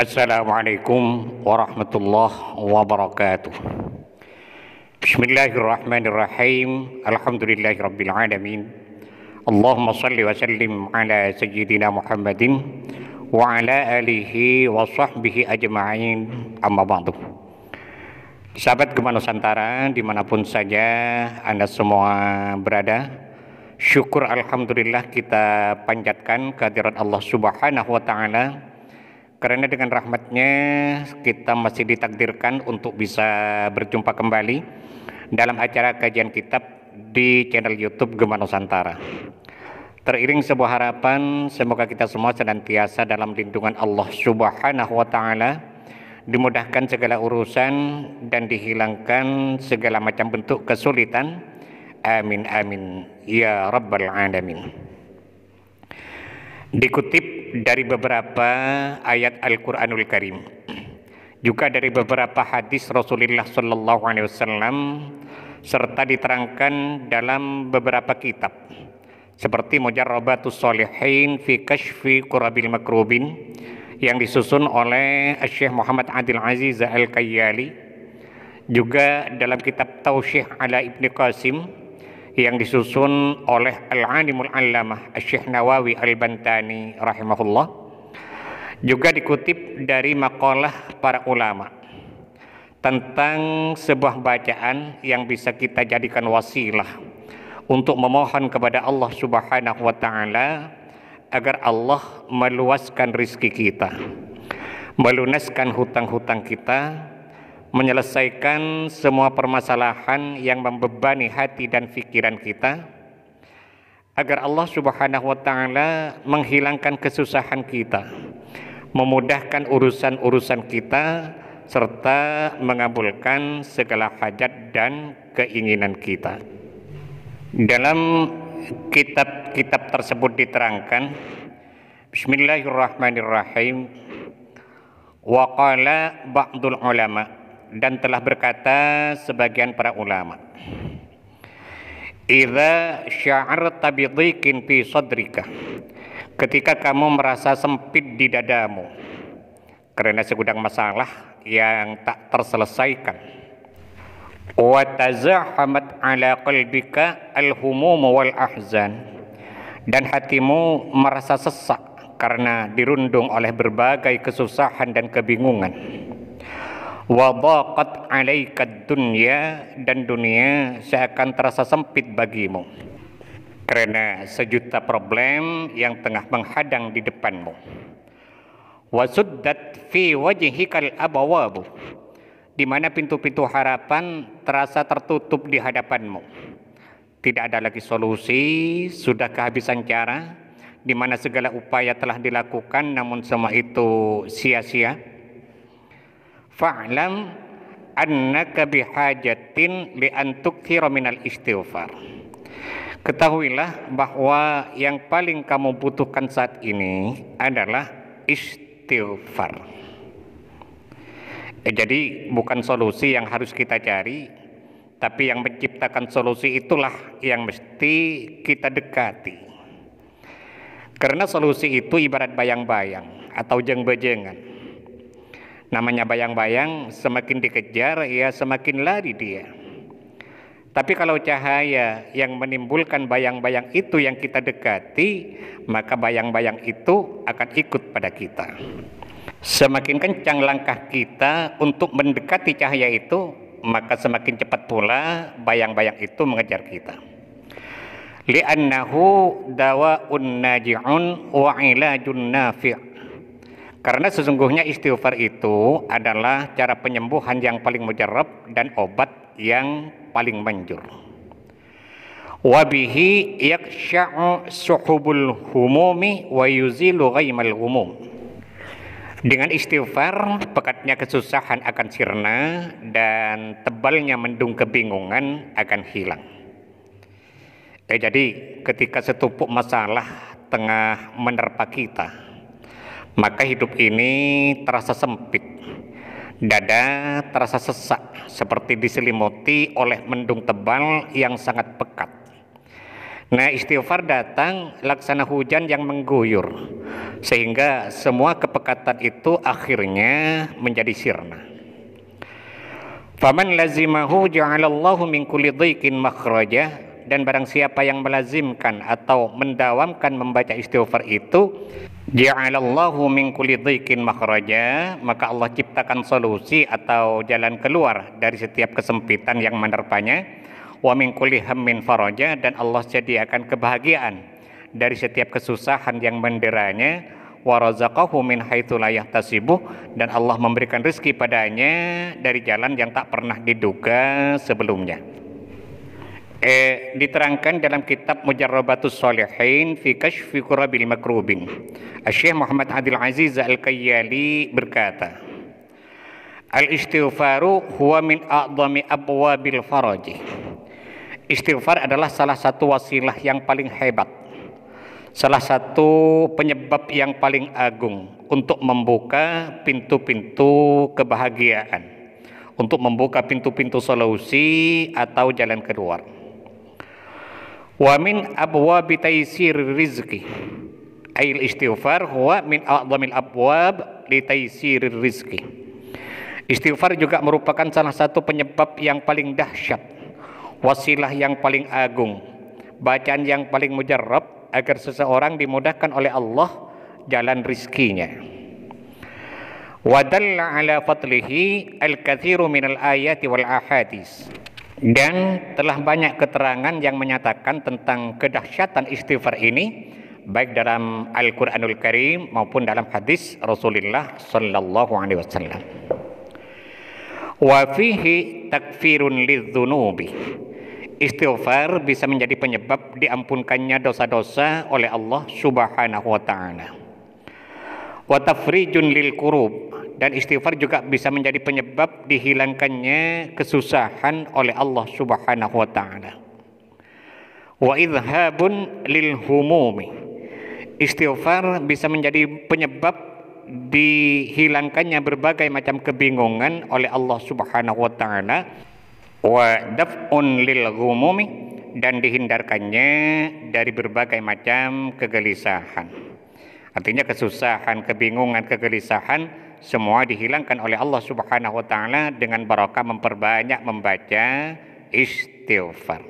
Assalamualaikum warahmatullahi wabarakatuh. Bismillahirrahmanirrahim. Alhamdulillahirabbil alamin. Allahumma shalli wa sallim ala sayyidina Muhammadin wa ala alihi wa sahbihi ajma'in. Amma ba'du. Sahabat Gema Nusantara dimanapun saja Anda semua berada, syukur alhamdulillah kita panjatkan kehadirat Allah Subhanahu wa ta'ala, karena dengan rahmatnya kita masih ditakdirkan untuk bisa berjumpa kembali dalam acara kajian kitab di channel YouTube Gema Nusantara. Teriring sebuah harapan, semoga kita semua senantiasa dalam lindungan Allah Subhanahu wa ta'ala, dimudahkan segala urusan dan dihilangkan segala macam bentuk kesulitan. Amin amin ya rabbal alamin. Dikutip dari beberapa ayat Al-Quranul Karim, juga dari beberapa hadis Rasulullah Sallallahu Alaihi Wasallam, serta diterangkan dalam beberapa kitab seperti Mujarrabatus Shalihin fi Kashfi Qurabil Makrubin yang disusun oleh Syekh Muhammad Adil Aziz Al-Kayyali, juga dalam kitab Taushih ala Ibni Qasim yang disusun oleh Al-Alimul Allamah Syekh Nawawi Al-Bantani rahimahullah, juga dikutip dari makalah para ulama tentang sebuah bacaan yang bisa kita jadikan wasilah untuk memohon kepada Allah Subhanahu wa ta'ala agar Allah meluaskan rizki kita, melunaskan hutang-hutang kita, menyelesaikan semua permasalahan yang membebani hati dan pikiran kita, agar Allah Subhanahu wa ta'ala menghilangkan kesusahan kita, memudahkan urusan-urusan kita, serta mengabulkan segala hajat dan keinginan kita. Dalam kitab-kitab tersebut diterangkan, Bismillahirrahmanirrahim, wa qala ba'dul ulama, dan telah berkata sebagian para ulama, idza sya'arta bidhiqin fi sadrika, ketika kamu merasa sempit di dadamu karena segudang masalah yang tak terselesaikan, wa tazahamat ala qalbika al-humum wal ahzan, dan hatimu merasa sesak karena dirundung oleh berbagai kesusahan dan kebingungan, wa dhaqat 'alaika dunya, dan dunia seakan terasa sempit bagimu karena sejuta problem yang tengah menghadang di depanmu, wa suddat fi wajhikal abwab, di mana pintu-pintu harapan terasa tertutup di hadapanmu, tidak ada lagi solusi, sudah kehabisan cara, di mana segala upaya telah dilakukan namun semua itu sia-sia. Fa'lam annaka bihajatin li an tukthira minal istighfar, ketahuilah bahwa yang paling kamu butuhkan saat ini adalah istighfar. Jadi bukan solusi yang harus kita cari, tapi yang menciptakan solusi itulah yang mesti kita dekati. Karena solusi itu ibarat bayang-bayang atau jeng-bejengan. Namanya bayang-bayang, semakin dikejar ya semakin lari dia. Tapi kalau cahaya yang menimbulkan bayang-bayang itu yang kita dekati, maka bayang-bayang itu akan ikut pada kita. Semakin kencang langkah kita untuk mendekati cahaya itu, maka semakin cepat pula bayang-bayang itu mengejar kita. Li'annahu dawa'un naji'un wa ilajun nafi', karena sesungguhnya istighfar itu adalah cara penyembuhan yang paling mujarab dan obat yang paling manjur. Wa bihi yaksha'u suhubul humumi wa yuzilu ghaimal humum. Dengan istighfar, pekatnya kesusahan akan sirna dan tebalnya mendung kebingungan akan hilang. Jadi ketika setupuk masalah tengah menerpa kita, maka hidup ini terasa sempit, dada terasa sesak seperti diselimuti oleh mendung tebal yang sangat pekat, Nah, istighfar datang laksana hujan yang mengguyur, sehingga semua kepekatan itu akhirnya menjadi sirna. Faman lazimahu ja'alallahu min kulli dhiqin makhraja, dan barang siapa yang melazimkan atau mendawamkan membaca istighfar itu, ja'alallahu min kulli dhiqin makhraja, maka Allah ciptakan solusi atau jalan keluar dari setiap kesempitan yang menerpanya. Wa min kulli hammin faraja, dan Allah sediakan kebahagiaan dari setiap kesusahan yang menderanya. Wa razaqahu min haitsu la yahtasibu, dan Allah memberikan rezeki padanya dari jalan yang tak pernah diduga sebelumnya. Diterangkan dalam kitab Mujarrabatus Shalihin fi Kashfi Kurabil Makrubin, Syekh Muhammad Abdul Aziz Al-Kayyali berkata, al-istighfaru huwa min a'dhami abwabil faraji. Istighfar adalah salah satu wasilah yang paling hebat, salah satu penyebab yang paling agung untuk membuka pintu-pintu kebahagiaan, untuk membuka pintu-pintu solusi atau jalan keluar. Wa min abwabi taysir rizqi, ail istighfar huwa min a'dhamil abwab li taysir rizqi. Istighfar juga merupakan salah satu penyebab yang paling dahsyat, wasilah yang paling agung, bacaan yang paling mujarrab agar seseorang dimudahkan oleh Allah jalan rizkinya. Wa dalla ala fadlihi al-katsiru minal ayati wal ahadits, dan telah banyak keterangan yang menyatakan tentang kedahsyatan istighfar ini, baik dalam Al-Qur'anul Karim maupun dalam hadis Rasulullah sallallahu alaihi wasallam. Wa fihi takfirun lidzunubi, istighfar bisa menjadi penyebab diampunkannya dosa-dosa oleh Allah Subhanahu wa taala. Wa tafrijun lil kurub, dan istighfar juga bisa menjadi penyebab dihilangkannya kesusahan oleh Allah Subhanahu wa taala. Wa idhabun lil humumi, istighfar bisa menjadi penyebab dihilangkannya berbagai macam kebingungan oleh Allah Subhanahu wa taala. Wa daf'un lil ghumumi, dan dihindarkannya dari berbagai macam kegelisahan. Artinya kesusahan, kebingungan, kegelisahan semua dihilangkan oleh Allah Subhanahu wa taala dengan barakah memperbanyak membaca istighfar.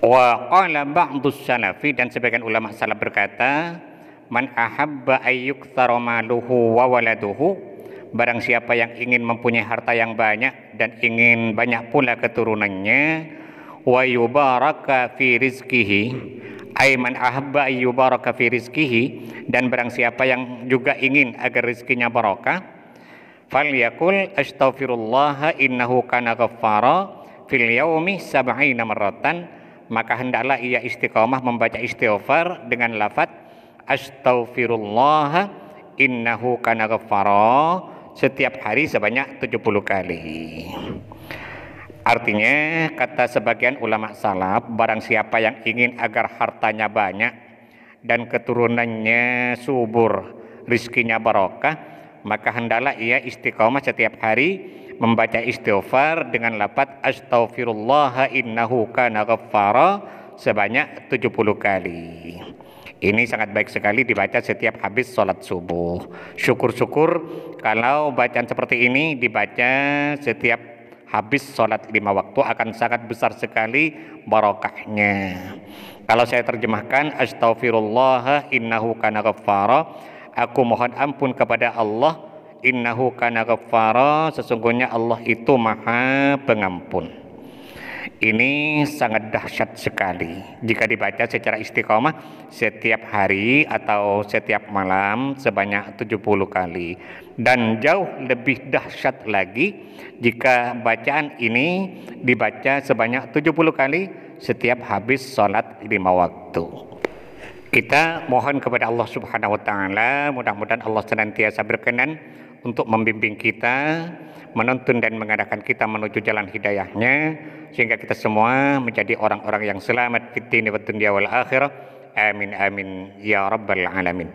Wa qala ba'dus salafi, dan sebagian ulama salaf berkata, man ahabba ayyuktsara maluhu wa waladuhu, barang siapa yang ingin mempunyai harta yang banyak dan ingin banyak pula keturunannya, wa yubaraka fi rizqihi, ay man ahabba ayyubaraka fi rizqihi, dan barang siapa yang juga ingin agar rezekinya barakah, falyakul astaghfirullah innahu kana ghaffara fil yaumi sab'ina marratan, maka hendaklah ia istiqamah membaca istighfar dengan lafaz astaghfirullah innahu kana ghaffara setiap hari sebanyak 70 kali. Artinya, kata sebagian ulama salaf, barang siapa yang ingin agar hartanya banyak dan keturunannya subur, rizkinya barokah, maka hendaklah ia istiqamah setiap hari membaca istighfar dengan lafaz astaghfirullah innahu kana ghaffara sebanyak 70 kali. Ini sangat baik sekali dibaca setiap habis sholat subuh. Syukur-syukur kalau bacaan seperti ini dibaca setiap habis sholat 5 waktu akan sangat besar sekali barokahnya. Kalau saya terjemahkan, astaghfirullah innahu kana ghaffara, aku mohon ampun kepada Allah, innahu kana ghaffara, sesungguhnya Allah itu maha pengampun. Ini sangat dahsyat sekali jika dibaca secara istiqomah setiap hari atau setiap malam sebanyak 70 kali. Dan jauh lebih dahsyat lagi jika bacaan ini dibaca sebanyak 70 kali setiap habis sholat 5 waktu. Kita mohon kepada Allah Subhanahu wa taala, mudah-mudahan Allah senantiasa berkenan untuk membimbing kita, menuntun dan mengarahkan kita menuju jalan hidayahnya, sehingga kita semua menjadi orang-orang yang selamat fid dini wad dunya wal akhirah. Amin amin ya rabbal alamin.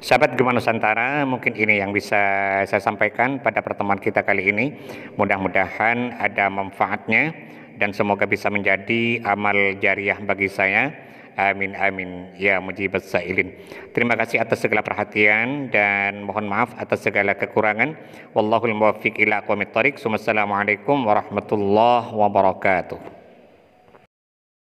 Sahabat Gema Nusantara, mungkin ini yang bisa saya sampaikan pada pertemuan kita kali ini. Mudah-mudahan ada manfaatnya dan semoga bisa menjadi amal jariah bagi saya Amin amin ya mujibas sa'ilin. Terima kasih atas segala perhatian dan mohon maaf atas segala kekurangan. Wallahul muwaffiq ila aqwamit thoriq. Wassalamualaikum warahmatullahi wabarakatuh.